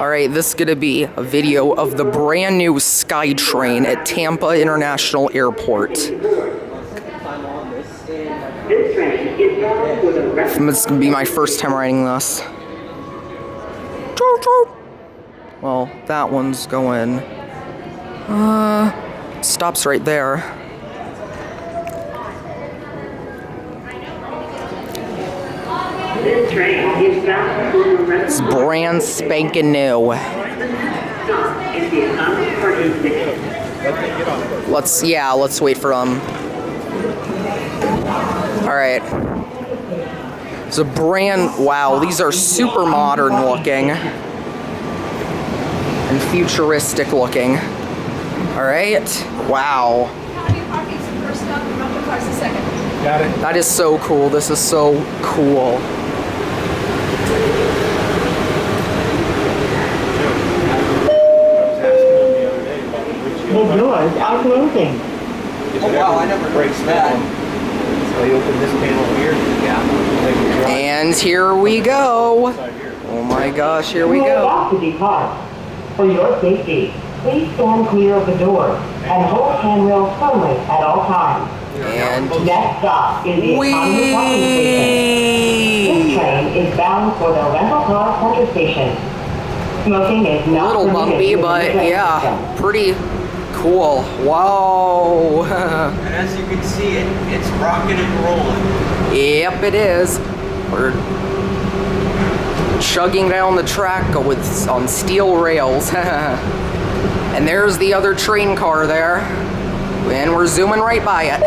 Alright, this is gonna be a video of the brand new SkyTrain at Tampa International Airport. It's gonna be my first time riding this. Well, that one's going. Stops right there. This train is bound for the It's brand spanking new. Let's wait for them. Alright. It's a brand, wow, these are super modern looking. And futuristic looking. Alright, wow. Got it. That is so cool, this is so cool. The doors are closing. Oh wow, I never breaks that. So you open this panel here. Yeah. And here we go. Oh my gosh, here we You are go. about to depart. For your safety, please stand clear of the door and hold handrails firmly at all times. And Next stop is the economy parking station. This train is bound for the rental car center station. Smoking is a not little permitted bumpy, within the but train yeah, system. pretty cool. Whoa. And as you can see, it's rocking and rolling. Yep, it is. We're chugging down the track on steel rails. And there's the other train car there. And we're zooming right by it.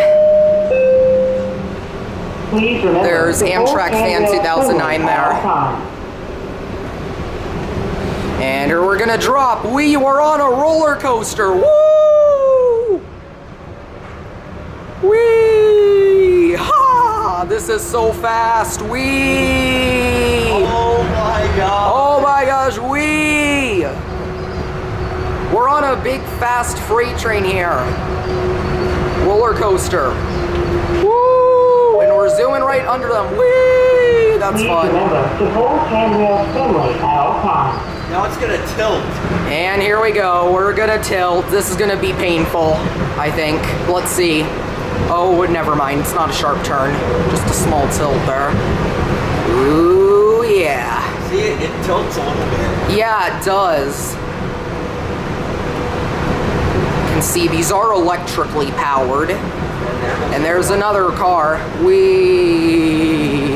Please remember There's to hold Amtrak Fan handrails 2009 firmly at all there. times. And here we're gonna drop. We were on a roller coaster. Woo! Wee! Ha! This is so fast. Wee! Oh my god. Oh my gosh, wee! We're on a big fast freight train here. Roller coaster. Woo! And we're zooming right under them. Wee! That's Please fun. remember to hold handrails firmly at all times. Now it's gonna tilt. And here we go. We're gonna tilt. This is gonna be painful, I think. Let's see. Oh, never mind. It's not a sharp turn. Just a small tilt there. Ooh, yeah. See, it tilts a little bit. Yeah, it does. You can see these are electrically powered. And there's another car. Whee!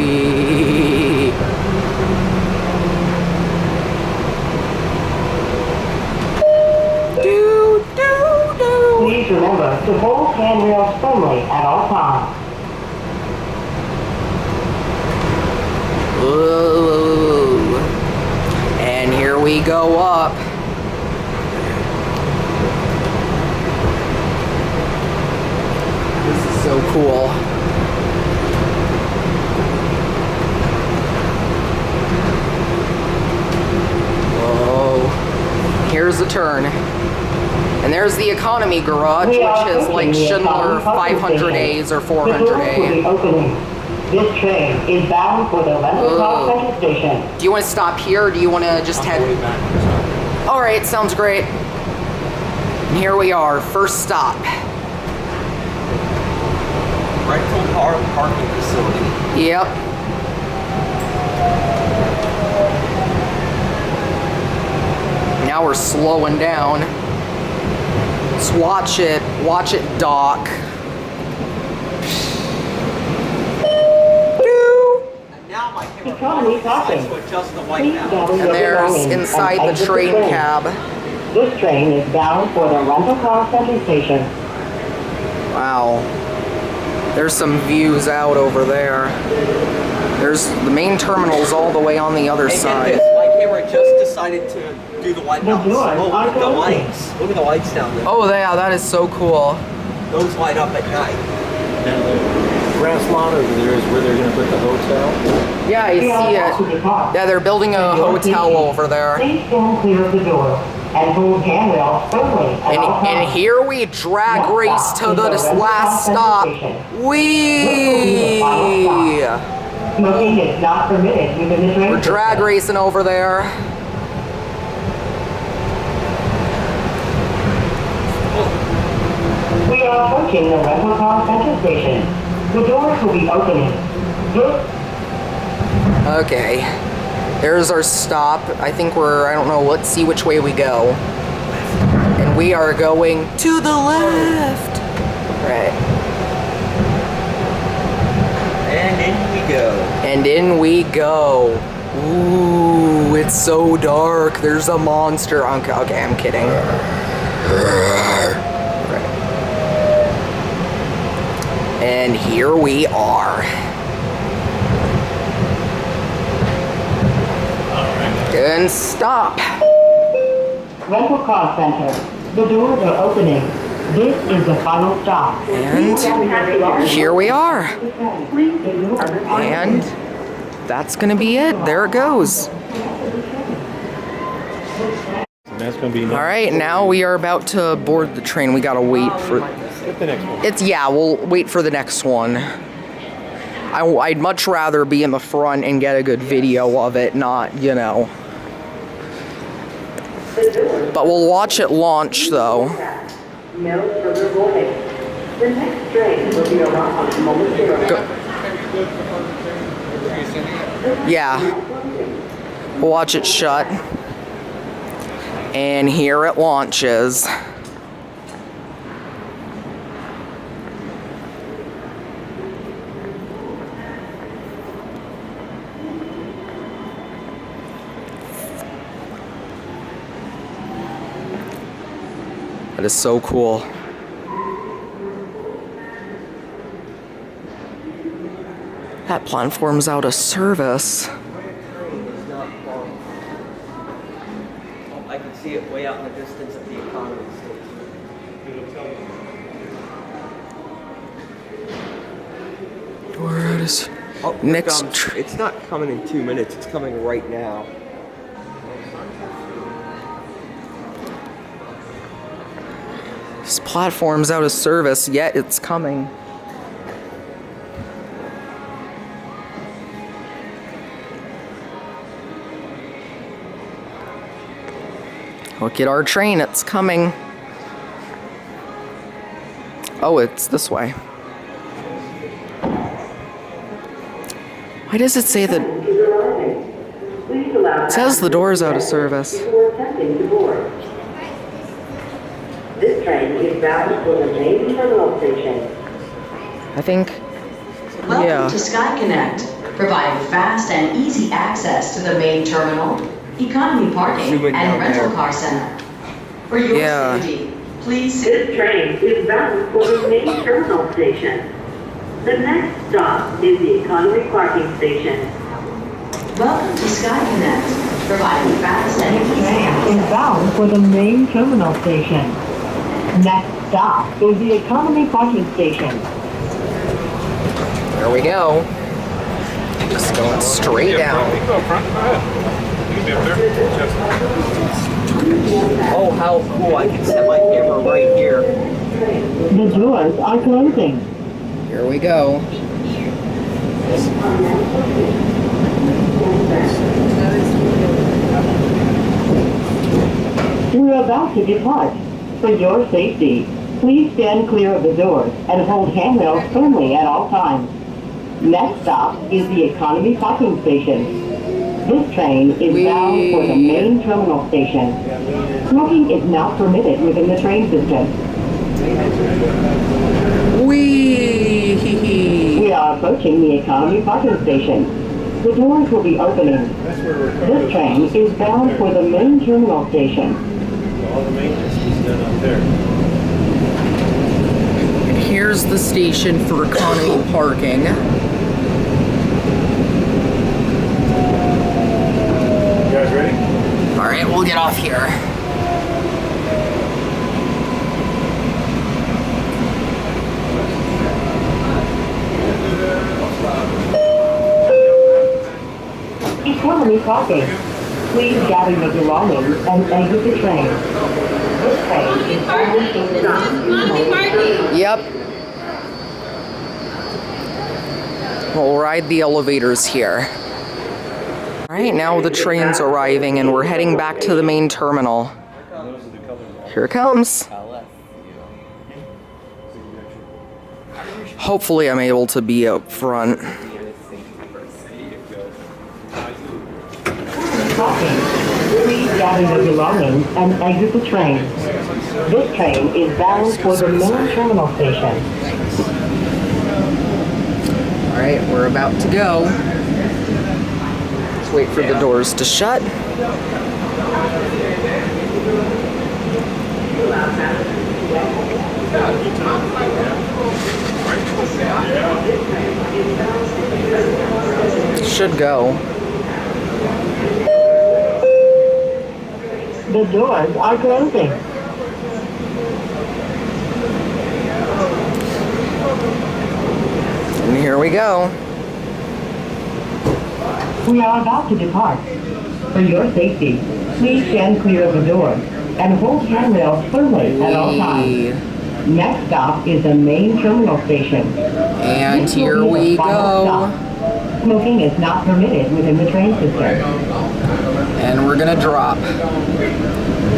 Please remember to hold handrails firmly at all times. Ooh. And here we go up. This is so cool. Whoa. Here's the turn. And there's the economy garage, which is like Schindler 500As or The doors will 400A. be opening. This train is bound for the rental car center station. Do you want to stop here, or do you want to just head? All right, sounds great. And here we are, first stop. Rental car parking facility. Yep. Now we're slowing down. Let's watch it dock. And now my camera Economy decides passing. to adjust the white Please balance. gather And your there's belongings inside and the exit train train. cab. This train is bound for the rental car center station. Wow. There's some views out over there. There's the main terminal's all the way on the other And get side. this, my camera just decided to do the white The balance. doors Oh, look are at the closing. lights. Look at the lights down there. Oh yeah, that is so cool. Those light up at night. And the grass lawn over there is where they're going to put the hotel. Yeah, I We are see about to it. depart. Yeah, they're building a hotel over there. Please stand clear of the door and hold handrails firmly at all And times. here we drag race to the last stop. Whee! Smoking is not permitted within the train We're drag system. racing over there. approaching the rental car center station. The doors will be opening. Okay. There's our stop. I think I don't know, let's see which way we go. And we are going to the left. Right. And in we go. And in we go. Ooh, it's so dark. There's a monster. Okay, I'm kidding. Right. And here we are. And stop. Rental car center. The doors are opening. This is the final stop. And here we are. And that's gonna be it. There it goes. That's going to be All right, now we are about to board the train. We gotta wait for. Get the next one. Yeah, we'll wait for the next one. I'd much rather be in the front and get a good video of it, not, you know. But we'll watch it launch, though. No further warning. The next train will be arriving momentarily. Yeah. We'll watch it shut. And here it launches. That is so cool. That platform's out of service. I can see it way out in the distance at the economy station. Where is Next. It's not coming in 2 minutes. It's coming right now. This platform's out of service, yet it's coming. Look at our train, it's coming. Oh, it's this way. Why does it say that? It says the door's out of service. This train is bound for the main terminal station. I think, Welcome yeah. to SkyConnect, providing fast and easy access to the main terminal, economy parking, Zooming down and rental there. car center. For your Yeah. safety, please sit. This train is bound for the main terminal station. The next stop is the economy parking station. Welcome to SkyConnect, providing fast and easy access. Is bound for the main terminal station. Next stop is the economy parking station. There we go. Just going straight down. You can go front, go ahead. You can be up there. Oh, how cool. I can set my camera right here. The doors are closing. Here we go. We're about to depart. For your safety, please stand clear of the doors and hold handrails firmly at all times. Next stop is the economy parking station. This train is bound for the main terminal station. Smoking is not permitted within the train system. Whee! We are approaching the economy parking station. The doors will be opening. This train is bound for the main terminal station. All the maintenance is done up there. Here's the station for economy parking. You guys ready? All right, we'll get off here. Economy parking. Please gather your belongings and exit the train. This train is bound for the stop. Yep. We'll ride the elevators here. All right, now the train's arriving and we're heading back to the main terminal. Here it comes. Hopefully I'm able to be up front. Parking. Please gather your belongings and exit the train. This train is bound for the main terminal station. Alright, we're about to go. Let's wait for the doors to shut. Should go. The doors are closing. And here we go. We are about to depart. For your safety, please stand clear of the doors and hold handrails firmly at all times. Next stop is the main terminal station. And This will here be the we final go. stop. Smoking is not permitted within the train system. And we're gonna drop.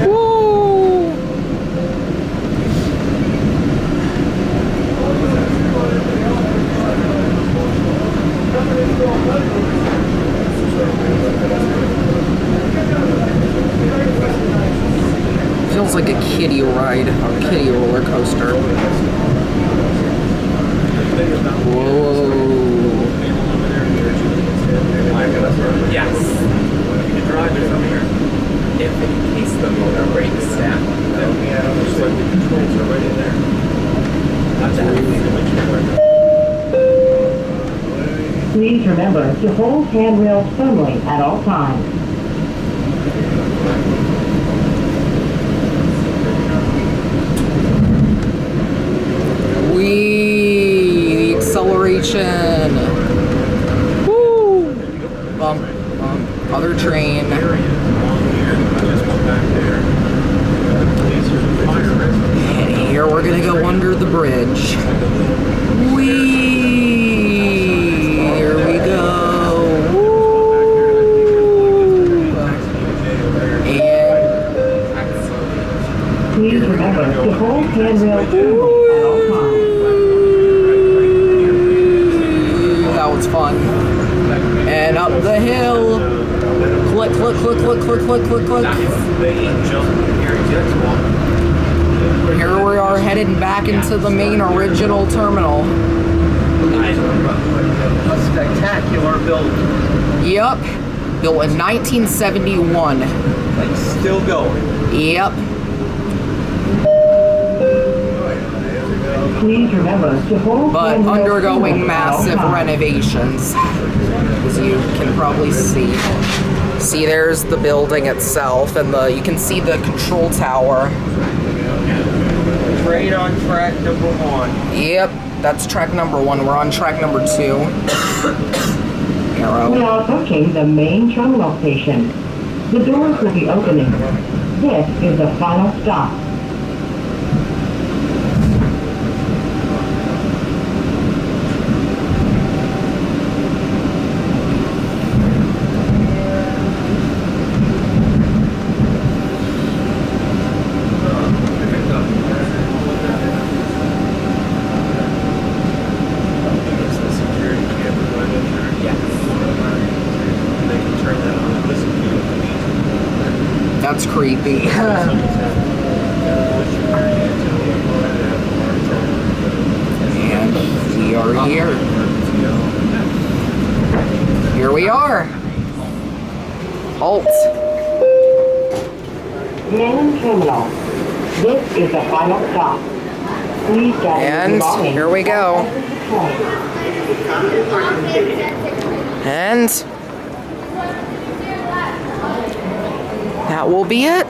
Woo! Feels like a kiddie ride, or kiddie roller coaster. Whoa. Yes. You can drive it from here. If in case the motor breaks down. Then we have the controls are right in there. Not that Please remember to hold handrails firmly at all times. Whee! Acceleration! Woo! Bump, bump. Other train. And here we're gonna go under the bridge. Whee! Here we go. Woo! And Please remember to hold handrails firmly at all times. that was fun. And up the hill. Click, click, click, click, click, click, click, click. Here we are headed back into the main original terminal. A spectacular building. Yep. Built in 1971. Like still going. Yep. Please remember to hold But handrails undergoing firmly at all massive times. renovations. As you can probably see. See, there's the building itself, and you can see the control tower. Train on track number 1. Yep, that's track number 1. We're on track number 2. We Arrow. are approaching the main terminal station. The doors will be opening. This is the final stop. That's creepy. And we are here. Here we are. Halt. Main terminal. This is the final stop. Please gather your And belongings here we go. and exit the train. And that will be it.